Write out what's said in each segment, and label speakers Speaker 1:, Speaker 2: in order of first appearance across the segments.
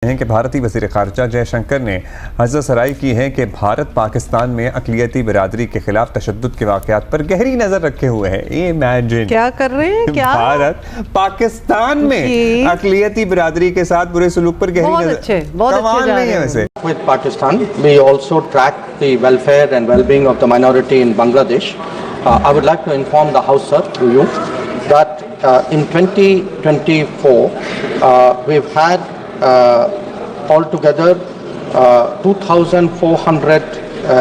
Speaker 1: हैं कि भारतीय वज़ीर ख़ारिजा जयशंकर ने हज़रतसराई की है कि भारत पाकिस्तान में अक़लियती बिरादरी के खिलाफ तशद्दुद के वाक़यात पर गहरी नज़र रखे हुए है। इमेजिन
Speaker 2: क्या कर रहे हैं, क्या
Speaker 1: भारत पाकिस्तान में अक़लियती बिरादरी के साथ बुरे सलूक पर गहरी नज़र, कमाल नहीं है वैसे।
Speaker 3: With Pakistan, we also track the welfare and well-being of the minority in Bangladesh. I would like to inform the House, sir, to you that in 2024 we've had altogether 2,400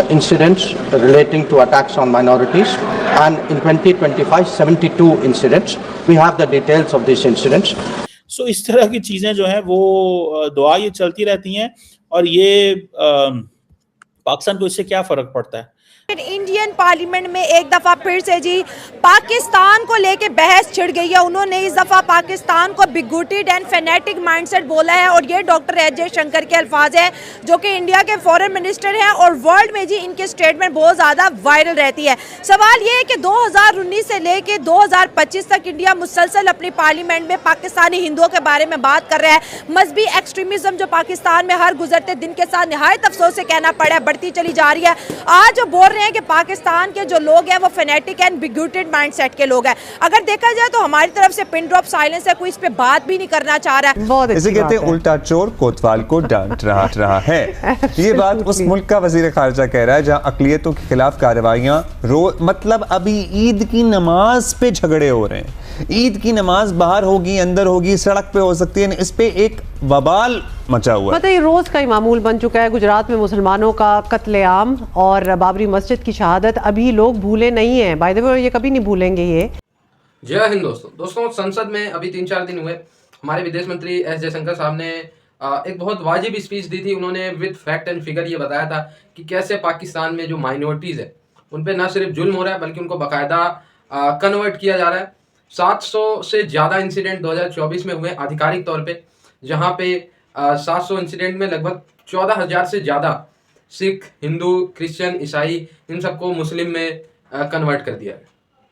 Speaker 3: incidents relating to attacks on minorities, and in 2025 72 incidents. We have the details of these incidents.
Speaker 4: So इस तरह की चीजें जो है वो दुआ ये चलती रहती हैं, और ये पाकिस्तान को इससे क्या फर्क पड़ता है।
Speaker 5: इंडियन पार्लियामेंट में एक दफा फिर से जी पाकिस्तान को लेके बहस छिड़ गई है। उन्होंने इस दफा पाकिस्तान को बिगुटेड एंड फेनेटिक माइंडसेट बोला है, और ये डॉक्टर एस जयशंकर के अल्फाज हैं जो कि इंडिया के फॉरेन मिनिस्टर हैं, और वर्ल्ड में जी इनके स्टेटमेंट बहुत ज़्यादा वायरल रहती है। सवाल ये है कि 2019 से लेके 2025 तक इंडिया मुसलसल अपनी पार्लियामेंट में पाकिस्तानी हिंदुओं के बारे में बात कर रहा है। मजहबी एक्सट्रीमिज्म जो पाकिस्तान में हर गुजरते दिन के साथ निहायत अफसोस से कहना पड़ा है बढ़ती चली जा रही है। आज जो बोल रहे हैं कि पाकिस्तान के जो लोग हैं वो फेनेटिक एंड बिगुटेड माइंडसेट के लोग हैं। अगर देखा जाए तो हमारी तरफ से पिन ड्रॉप साइलेंस है, कोई इस पे बात भी नहीं करना चाह रहा है।
Speaker 1: इसे कहते हैं उल्टा चोर कोतवाल को डांट रहा है। ये बात उस मुल्क का वजीर खारजा कह रहा है जहां अक़लियतों के खिलाफ कार्रवाइयां मतलब अभी ईद की नमाज पे झगड़े हो रहे हैं। ईद की नमाज बाहर होगी, अंदर होगी, सड़क पे हो सकती है, इस पे एक वबाल मचा हुआ है।
Speaker 2: मतलब ये रोज का ही मामूल बन चुका है। गुजरात में मुसलमानों का कत्लेआम और बाबरी मस्जिद की शहादत अभी लोग भूले नहीं हैं। बाय द वे ये कभी नहीं भूलेंगे ये।
Speaker 6: जय हिंद दोस्तों, संसद में अभी 3-4 दिन हुए, हमारे विदेश मंत्री एस जयशंकर साहब ने एक बहुत वाजिब स्पीच दी थी। उन्होंने विद फैक्ट एंड फिगर ये बताया था कि कैसे पाकिस्तान में जो माइनॉरिटीज़ है उन पर न सिर्फ जुल्म हो रहा है बल्कि उनको बाकायदा कन्वर्ट किया जा रहा है। 700 से ज़्यादा इंसिडेंट 2024 में हुए आधिकारिक तौर पे, जहाँ पे 700 इंसिडेंट में लगभग 14,000 से ज़्यादा सिख, हिंदू, क्रिश्चियन, ईसाई इन सबको मुस्लिम में कन्वर्ट कर दिया है।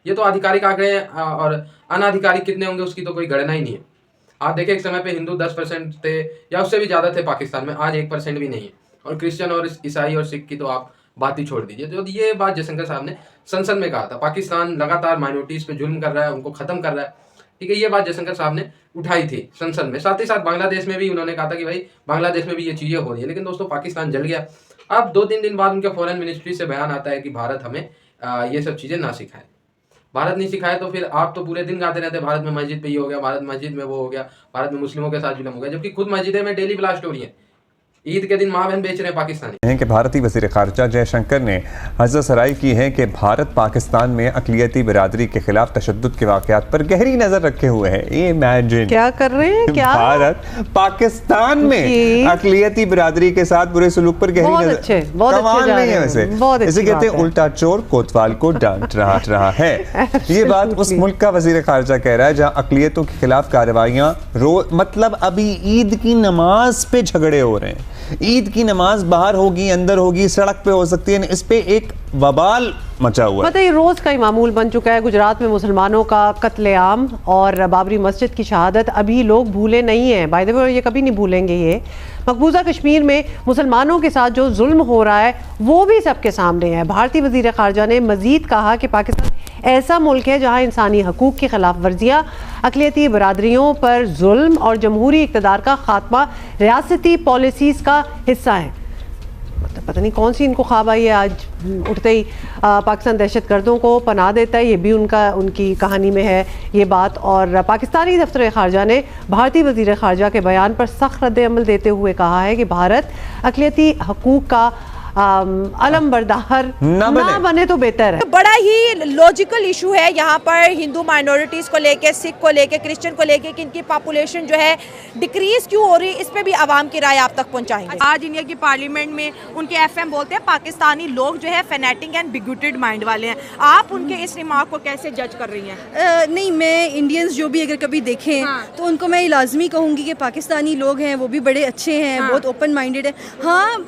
Speaker 6: ये तो आधिकारिक आंकड़े हैं, और अनाधिकारिक कितने होंगे उसकी तो कोई गणना ही नहीं है। आप देखें एक समय पे हिंदू 10% थे या उससे भी ज़्यादा थे पाकिस्तान में, आज 1% भी नहीं है, और क्रिश्चियन और ईसाई और सिख की तो आप बात ही छोड़ दीजिए। तो ये बात जयशंकर साहब ने संसद में कहा था, पाकिस्तान लगातार माइनॉरिटीज़ पे जुल्म कर रहा है, उनको ख़त्म कर रहा है। ठीक है, ये बात जयशंकर साहब ने उठाई थी संसद में। साथ ही साथ बांग्लादेश में भी उन्होंने कहा था कि भाई बांग्लादेश में भी ये चीज़ें हो रही है। लेकिन दोस्तों पाकिस्तान जल गया। अब 2-3 दिन बाद उनके फॉरेन मिनिस्ट्री से बयान आता है कि भारत हमें ये सब चीज़ें ना सिखाए। भारत नहीं सिखाए तो फिर आप तो पूरे दिन गाते रहते हैं भारत में मस्जिद पे ये हो गया, भारत मस्जिद में वो हो गया, भारत में मुस्लिमों के साथ जुल्म हो गया, जबकि खुद मस्जिदें में डेली ब्लास्ट हो रही है। ईद के दिन माँ बहन बेच रहे हैं पाकिस्तानी।
Speaker 1: हैं कि भारतीय वज़ीर ख़ारिजा जयशंकर ने हज़रतसराई की है कि भारत पाकिस्तान में अक़लियती बिरादरी के खिलाफ तशद्दुद के वाक़यात पर गहरी नज़र रखे हुए है। इमेजिन
Speaker 2: क्या कर रहे हैं, क्या
Speaker 1: भारत पाकिस्तान में अक़लियती बिरादरी के साथ बुरे सलूक पर गहरी नज़र, कमाल नहीं है वैसे। इसे कहते हैं उल्टा चोर कोतवाल को डांट रहा है। ये बात उस मुल्क का वज़ीर ख़ारिजा कह रहा है जहाँ अक़लियतों के खिलाफ कार्रवाइयाँ मतलब अभी ईद की नमाज पे झगड़े हो रहे हैं। ईद की नमाज बाहर होगी, अंदर होगी, सड़क पे हो सकती है, इस पे एक वबाल मचा हुआ है।
Speaker 2: मतलब ये रोज का ही मामूल बन चुका है। गुजरात में मुसलमानों का कत्लेआम और बाबरी मस्जिद की शहादत अभी लोग भूले नहीं हैं। बाय द वे ये कभी नहीं भूलेंगे ये। मकबूजा कश्मीर में मुसलमानों के साथ जो जुल्म हो रहा है वो भी सबके सामने है। भारतीय वज़ीर ख़ारिजा ने मज़ीद कहा कि पाकिस्तान ऐसा मुल्क है जहाँ इंसानी हकूक़ की खिलाफ वर्जियाँ, अक़लियती बरादरियों पर जुल्म और जमहूरी इक़्तिदार का ख़ात्मा रियासती पॉलिसीज़ का हिस्सा है। मतलब पता नहीं कौन सी इनको ख्वाब आई है, आज उठते ही पाकिस्तान दहशतगर्दों को पनाह देता है। ये भी उनकी कहानी में है ये बात। और पाकिस्तानी दफ्तर ख़ारजा ने भारतीय वज़ीर ख़ारजा के बयान पर सख्त रद्द-ए-अमल देते हुए कहा है कि भारत अक़लियती हकूक़ का अलम बरदार ना बने तो बेहतर है।
Speaker 5: तो बड़ा ही लॉजिकल इशू है यहाँ पर हिंदू माइनॉरिटीज़ को लेके, सिख को लेके, क्रिश्चियन को लेके कि इनकी पॉपुलेशन जो है डिक्रीज क्यों हो रही है। इस पे भी आवाम की राय आप तक पहुँचाएंगे। आज इंडिया की पार्लियामेंट में उनके FM बोलते हैं पाकिस्तानी लोग जो है फेनेटिक एंड बिगुटेड माइंड वाले हैं। आप उनके इस रिमार्क को कैसे जज कर रही हैं?
Speaker 7: नहीं, मैं इंडियंस जो भी अगर कभी देखें तो उनको मैं लाजमी कहूँगी कि पाकिस्तानी लोग हैं वो भी बड़े अच्छे हैं, बहुत ओपन माइंडेड है। हाँ,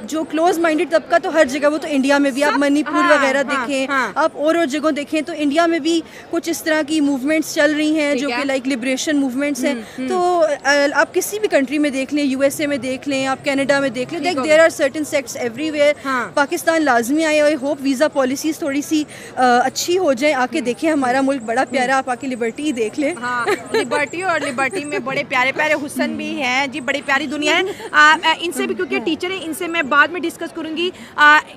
Speaker 7: जो क्लोज माइंडेड तबका तो हर जगह, वो तो इंडिया में भी आप मणिपुर वगैरह देखें, आप और जगहों देखें तो इंडिया में भी कुछ इस तरह की मूवमेंट्स चल रही हैं जो कि लाइक लिबरेशन मूवमेंट्स हैं। तो आप किसी भी कंट्री में देख लें, यूएसए में देख लें, आप कनाडा में देख लें, like there are certain sects everywhere. Pakistan लाजमी आए, आई होप वीज़ा पॉलिसीज़ थोड़ी सी अच्छी हो जाए, आके देखें, हमारा मुल्क बड़ा प्यारा, आप आके लिबर्टी देख लें।
Speaker 5: लिबर्टी, और लिबर्टी में बड़े प्यारे प्यारे हुसन भी हैं जी, बड़ी प्यारी दुनिया है। इनसे भी, क्योंकि टीचर है, इनसे मैं बाद में डिस्कस करूंगी।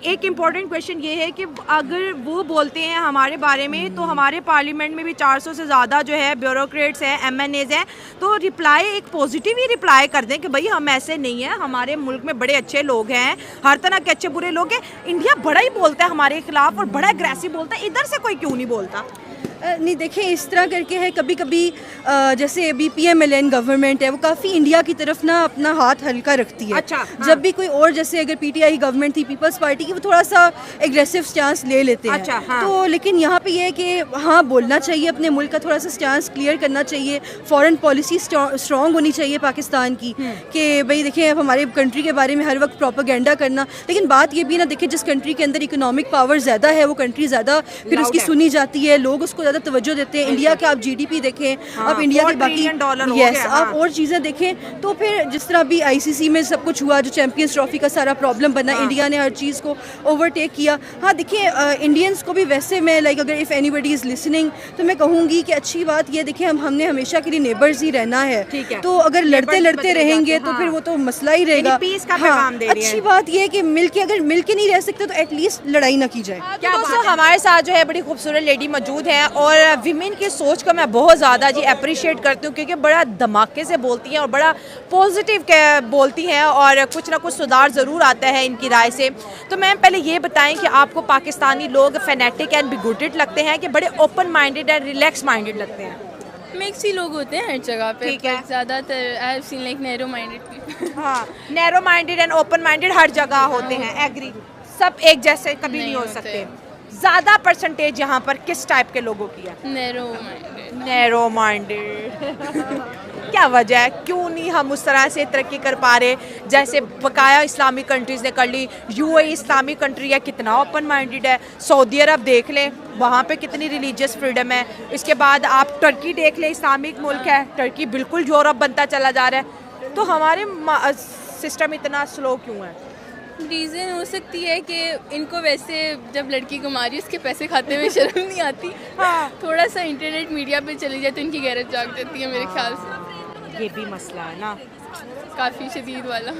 Speaker 5: एक इम्पॉर्टेंट क्वेश्चन ये है कि अगर वो बोलते हैं हमारे बारे में, तो हमारे पार्लियामेंट में भी 400 से ज़्यादा जो है ब्यूरोक्रेट्स हैं, MNAs हैं, तो रिप्लाई एक पॉजिटिव ही रिप्लाई कर दें कि भाई हम ऐसे नहीं हैं, हमारे मुल्क में बड़े अच्छे लोग हैं, हर तरह के अच्छे बुरे लोग हैं। इंडिया बड़ा ही बोलता है हमारे खिलाफ और बड़ा एग्रेसिव बोलता है, इधर से कोई क्यों नहीं बोलता?
Speaker 7: नहीं देखें, इस तरह करके है कभी कभी जैसे अभी PMLN गवर्नमेंट है, वो काफ़ी इंडिया की तरफ ना अपना हाथ हल्का रखती है।
Speaker 5: अच्छा, हाँ।
Speaker 7: जब भी कोई और, जैसे अगर PTI गवर्नमेंट थी, पीपल्स पार्टी की, वो थोड़ा सा एग्रेसिव स्टांस ले लेते हैं।
Speaker 5: अच्छा, हाँ।
Speaker 7: तो लेकिन यहाँ पे ये है कि हाँ, बोलना चाहिए, अपने मुल्क का थोड़ा सा स्टांस क्लियर करना चाहिए, फॉरेन पॉलिसी स्ट्रॉन्ग होनी चाहिए पाकिस्तान की, कि भाई देखिए अब हमारे कंट्री के बारे में हर वक्त प्रोपेगेंडा करना। लेकिन बात ये भी ना, देखिए जिस कंट्री के अंदर इकोनॉमिक पावर ज़्यादा है, वो कंट्री ज़्यादा फिर उसकी सुनी जाती है, लोग उसको ज़्यादा तवज्जो देते हैं। इंडिया के आप GDP देखें, आप इंडिया के बाकी आप और चीज़ें देखें, तो फिर जिस तरह भी ICC में सब कुछ हुआ, जो चैंपियंस ट्रॉफी का सारा प्रॉब्लम बना, इंडिया ने हर चीज़ को ओवरटेक किया। हाँ देखिए, इंडियंस को भी वैसे मैं लाइक, अगर इफ़ एनीबडी इज़ लिसनिंग, तो मैं कहूँगी कि अच्छी बात ये देखिए, हमने हमेशा के लिए नेबर्स ही रहना है। तो अगर लड़ते रहेंगे तो फिर वो तो मसला ही रहेगा। अच्छी बात ये है कि अगर मिल के नहीं रह सकते तो एटलीस्ट लड़ाई ना की जाए।
Speaker 5: दोस्तों, हमारे साथ जो है बड़ी खूबसूरत लेडी मौजूद है, और विमेन की सोच को मैं बहुत ज़्यादा जी अप्रिशिएट करती हूँ, क्योंकि बड़ा धमाके से बोलती हैं और बड़ा पॉजिटिव बोलती हैं, और कुछ ना कुछ सुधार ज़रूर आता है इनकी राय से। तो मैम पहले ये बताएं कि आपको पाकिस्तानी लोग फैनेटिक एंड बिगुटेड लगते हैं कि बड़े open minded and relax minded लगते हैं?
Speaker 8: मिक्स ही लोग होते हैं हर जगह पे, ज़्यादातर I have seen like narrow minded.
Speaker 5: हाँ, narrow minded and open minded हर जगह होते हैं, एग्री। सब एक जैसे कभी नहीं हो सकते। ज़्यादा परसेंटेज यहाँ पर किस टाइप के लोगों की है? Narrow minded. क्या वजह है, क्यों नहीं हम उस तरह से तरक्की कर पा रहे जैसे बकाया इस्लामिक कंट्रीज़ ने कर ली? UAE इस्लामिक कंट्री है, कितना ओपन माइंडेड है। सऊदी अरब देख लें, वहाँ पे कितनी रिलीजियस फ्रीडम है। इसके बाद आप टर्की देख लें, इस्लामिक मुल्क है, टर्की बिल्कुल यूरोप बनता चला जा रहा है। तो हमारे सिस्टम इतना स्लो क्यों है?
Speaker 8: रीज़न हो सकती है कि इनको वैसे जब लड़की को मारी उसके पैसे खाते हुए शर्म नहीं आती। हाँ। थोड़ा सा इंटरनेट मीडिया पे चली जाए तो इनकी गैरत जाग जाती है मेरे ख्याल से।
Speaker 5: ये भी मसला है ना,
Speaker 8: काफ़ी शदीद वाला।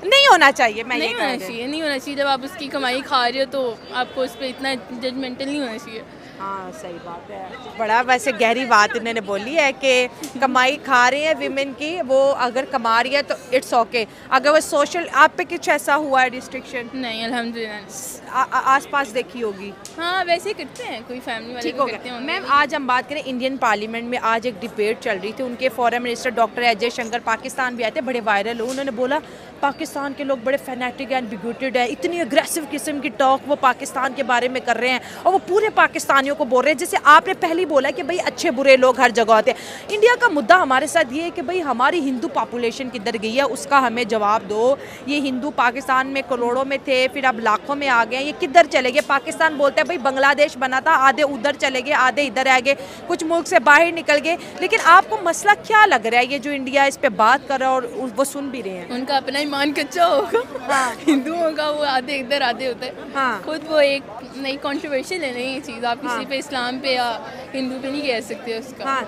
Speaker 5: नहीं होना चाहिए,
Speaker 8: नहीं होना चाहिए। जब आप उसकी कमाई खा रहे हो तो आपको उस पर इतना जजमेंटल नहीं होना चाहिए।
Speaker 5: हाँ सही बात है। बड़ा वैसे गहरी बात इन्होंने बोली है कि कमाई खा रहे हैं विमेन की, वो अगर कमा रही है तो इट्स ओके। अगर वो सोशल, आप पे कुछ ऐसा हुआ है रिस्ट्रिक्शन?
Speaker 8: नहीं अल्हम्दुलिल्लाह।
Speaker 5: आसपास देखी होगी?
Speaker 8: हाँ वैसे करते हैं, कोई फैमिली वाले करते हैं।
Speaker 5: मैम आज हम बात करें इंडियन पार्लियामेंट में, आज एक डिबेट चल रही थी, उनके foreign minister doctor S Jaishankar Pakistan भी आए थे, बड़े वायरल हो। उन्होंने बोला पाकिस्तान के लोग बड़े फैनेटिक एंड बिगुटेड है, इतनी अग्रेसिव किस्म की टॉक वो पाकिस्तान के बारे में कर रहे हैं, और वो पूरे पाकिस्तानियों को बोल रहे हैं, जैसे आपने पहले बोला कि भाई अच्छे बुरे लोग हर जगह होते हैं। इंडिया का मुद्दा हमारे साथ ये है कि भाई हमारी हिंदू पॉपुलेशन किधर गई है, उसका हमें जवाब दो। ये हिंदू पाकिस्तान में करोड़ों में थे, फिर अब लाखों में आ गए, ये किधर चले गए? पाकिस्तान बोलते हैं भाई बांग्लादेश बना था, आधे उधर चले गए, आधे इधर आ गए, कुछ मुल्क से बाहर निकल गए। लेकिन आपको मसला क्या लग रहा है ये जो इंडिया इस पे बात कर रहा है और वो सुन भी रहे हैं?
Speaker 8: उनका अपना ईमान कच्चा होगा। हाँ। हिंदुओं का वो आधे इधर आधे होता है। हाँ। खुद वो एक नई कंट्रोवर्शियल है, नहीं ये चीज़ आप किसी पे इस्लाम पे या हिंदू पे नहीं कह सकते उसका।
Speaker 5: हाँ।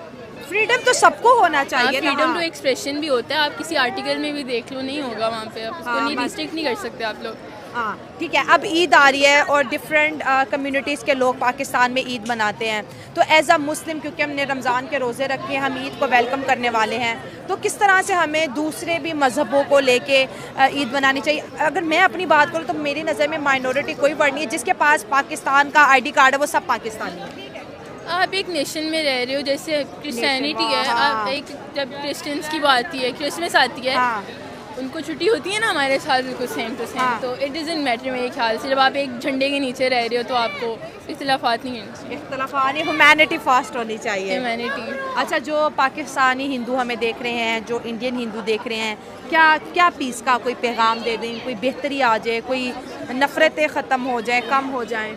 Speaker 5: फ्रीडम तो सबको होना चाहिए।
Speaker 8: फ्रीडम टू एक्सप्रेशन भी होता है, आप किसी आर्टिकल में भी देख लो, नहीं होगा वहाँ पे, आप उसको नहीं रिस्ट्रिक्ट नहीं कर सकते आप लोग।
Speaker 5: हाँ ठीक है। अब ईद आ रही है और डिफरेंट कम्युनिटीज़ के लोग पाकिस्तान में ईद मनाते हैं, तो एज अ मुस्लिम क्योंकि हमने रमज़ान के रोज़े रखे हैं, हम ईद को वेलकम करने वाले हैं, तो किस तरह से हमें दूसरे भी मज़हबों को लेके ईद मनानी चाहिए? अगर मैं अपनी बात करूँ तो मेरी नज़र में माइनॉरिटी कोई वर्ड नहीं है, जिसके पास पाकिस्तान का ID कार्ड है वो सब पाकिस्तानी है।
Speaker 8: आप एक नेशन में रह रहे हो, जैसे क्रिश्चियनिटी है, आप एक जब क्रिश्चियंस की बात आती है, क्रिसमस आती है, उनको छुट्टी होती है ना हमारे साथ बिल्कुल सेम टू सेम, तो इट डजंट मैटर मेरे ख्याल से। जब आप एक झंडे के नीचे रह रहे हो तो आपको इख्तिलाफात नहीं करनी चाहिए।
Speaker 5: इख्तिलाफात नहीं, ह्यूमैनिटी फर्स्ट होनी चाहिए।
Speaker 8: ह्यूमैनिटी।
Speaker 5: अच्छा, जो पाकिस्तानी हिंदू हमें देख रहे हैं, जो इंडियन हिंदू देख रहे हैं, क्या क्या पीस का कोई पैगाम दे दें, कोई बेहतरी आ जाए, कोई नफ़रतें ख़त्म हो जाए, कम हो जाएं?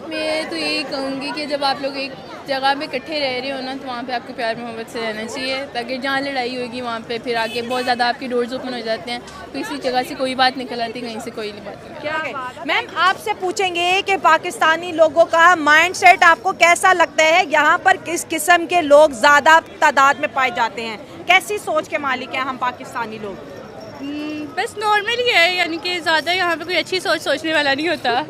Speaker 8: मैं तो यही कहूँगी कि जब आप लोग एक जगह पे इकट्ठे रह रहे हो ना, तो वहाँ पे आपको प्यार मोहब्बत से रहना चाहिए, ताकि जहाँ लड़ाई होगी वहाँ पे फिर आगे बहुत ज़्यादा आपके डोर्स ओपन हो जाते हैं, किसी जगह से कोई बात निकल आती, कहीं से कोई बात नहीं।
Speaker 5: क्या मैम आपसे पूछेंगे कि पाकिस्तानी लोगों का माइंडसेट आपको कैसा लगता है? यहाँ पर किस किस्म के लोग ज़्यादा तादाद में पाए जाते हैं? कैसी सोच के मालिक हैं हम पाकिस्तानी लोग?
Speaker 8: बस नॉर्मल ही है, यानी कि ज़्यादा यहाँ पे कोई अच्छी सोच सोचने वाला नहीं होता।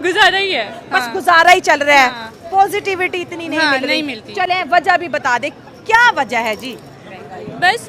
Speaker 8: गुजारा ही है,
Speaker 5: बस गुजारा ही चल रहा है, पॉजिटिविटी इतनी नहीं मिल रही।
Speaker 8: नहीं मिलती।
Speaker 5: चलें वजह भी बता दे, क्या वजह है जी?
Speaker 8: बस